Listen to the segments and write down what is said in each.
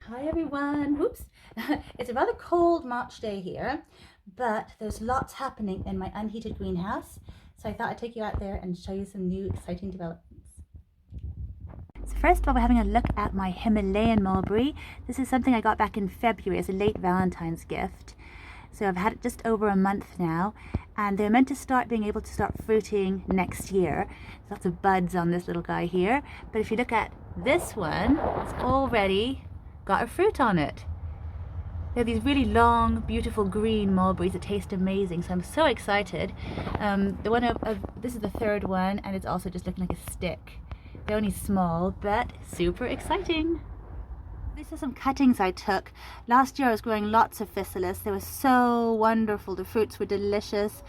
Hi everyone. Whoops. It's a rather cold March day here, but there's lots happening in my unheated greenhouse. So I thought I'd take you out there and show you some new exciting developments. So first of all, we're having a look at my Himalayan mulberry. This is something I got back in February as a late Valentine's gift. So I've had it just over a month now, and they're meant to start being able to start fruiting next year. There's lots of buds on this little guy here, but if you look at this one, it's already got a fruit on it. They're these really long, beautiful green mulberries that taste amazing, so I'm so excited. This is the third one, and it's also just looking like a stick. They're only small, but super exciting. These are some cuttings I took. Last year I was growing lots of Thistles. They were so wonderful. The fruits were delicious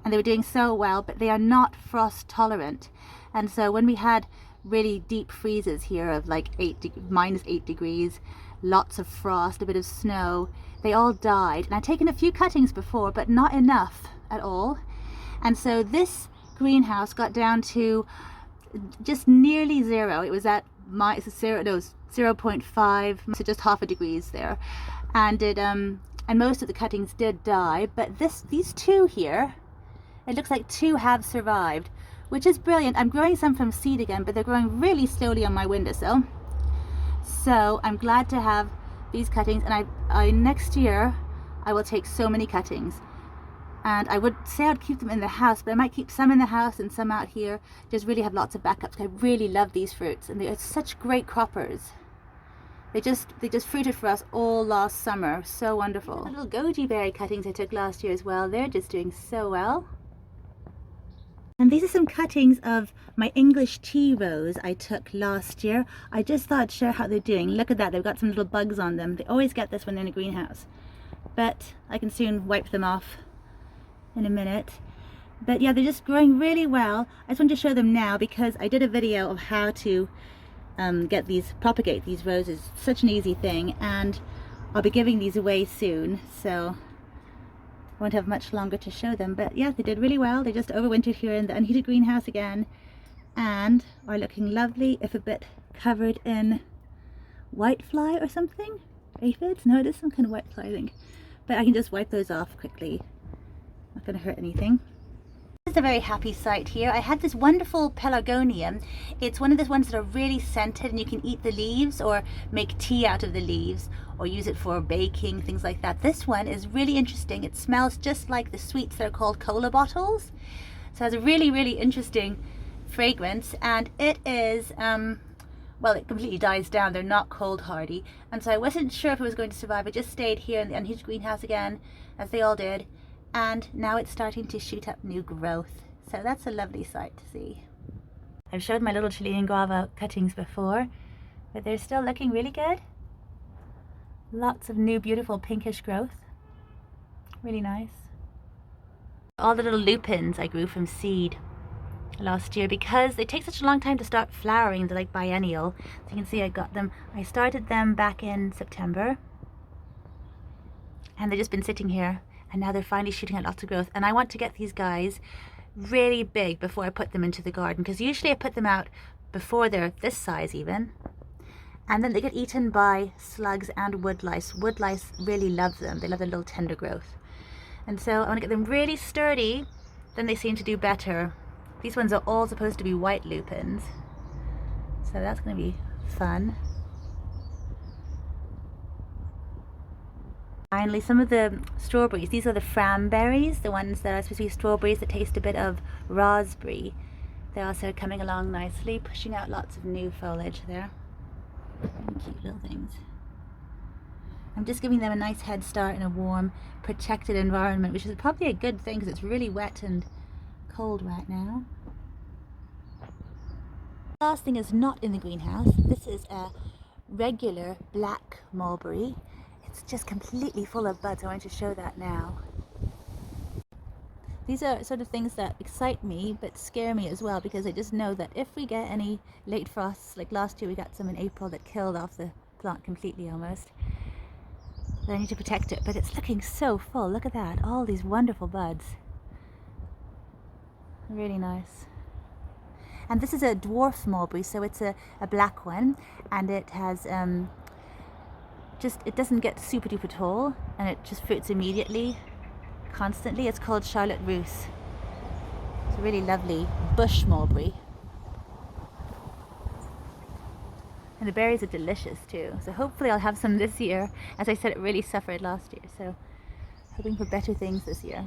and they were doing so well, but they are not frost tolerant. And so when we had really deep freezes here of like -8 degrees, lots of frost, a bit of snow, they all died. And I'd taken a few cuttings before, but not enough at all. And so this greenhouse got down to just nearly zero. It was at 0.5, so just half a degrees there, and most of the cuttings did die, but these two here, it looks like two have survived, which is brilliant. I'm growing some from seed again, but they're growing really slowly on my windowsill, so I'm glad to have these cuttings. And I next year I will take so many cuttings. And I would say I'd keep them in the house, but I might keep some in the house and some out here. Just really have lots of backups. I really love these fruits, and they are such great croppers. They just fruited for us all last summer. So wonderful. The little goji berry cuttings I took last year as well. They're just doing so well. And these are some cuttings of my English tea rose I took last year. I just thought I'd share how they're doing. Look at that, they've got some little bugs on them. They always get this when they're in a greenhouse, but I can soon wipe them off in a minute. But yeah, they're just growing really well. I just wanted to show them now because I did a video of how to propagate these roses. Such an easy thing, and I'll be giving these away soon, so I won't have much longer to show them. But yeah, they did really well. They just overwintered here in the unheated greenhouse again, and are looking lovely, if a bit covered in whitefly or something. Aphids? No, it is some kind of whitefly, I think. But I can just wipe those off quickly. Not going to hurt anything. This is a very happy sight here. I had this wonderful Pelargonium. It's one of those ones that are really scented, and you can eat the leaves or make tea out of the leaves or use it for baking, things like that. This one is really interesting. It smells just like the sweets that are called cola bottles. So it has a really, really interesting fragrance, and it is well, it completely dies down. They're not cold hardy, and so I wasn't sure if it was going to survive. I just stayed here in the unheated greenhouse again, as they all did. And now it's starting to shoot up new growth. So that's a lovely sight to see. I've showed my little Chilean guava cuttings before, but they're still looking really good. Lots of new beautiful pinkish growth. Really nice. All the little lupines I grew from seed last year because they take such a long time to start flowering. They're like biennial. So you can see I started them back in September, and they've just been sitting here. And now they're finally shooting out lots of growth. And I want to get these guys really big before I put them into the garden, because usually I put them out before they're this size even. And then they get eaten by slugs and woodlice. Woodlice really love them. They love their little tender growth. And so I want to get them really sturdy, then they seem to do better. These ones are all supposed to be white lupins, so that's going to be fun. Finally, some of the strawberries. These are the framberries, the ones that are supposed to be strawberries that taste a bit of raspberry. They're also coming along nicely, pushing out lots of new foliage there. Cute little things. I'm just giving them a nice head start in a warm, protected environment, which is probably a good thing because it's really wet and cold right now. The last thing is not in the greenhouse. This is a regular black mulberry. It's just completely full of buds. I want to show that now. These are sort of things that excite me but scare me as well, because I just know that if we get any late frosts, like last year we got some in April that killed off the plant completely almost, then I need to protect it. But it's looking so full. Look at that, all these wonderful buds. Really nice. And this is a dwarf mulberry, so it's a black one, and it has it doesn't get super duper tall, and it just fruits immediately, constantly. It's called Charlotte Russe. It's a really lovely bush mulberry. And the berries are delicious too. So hopefully I'll have some this year. As I said, it really suffered last year. So hoping for better things this year.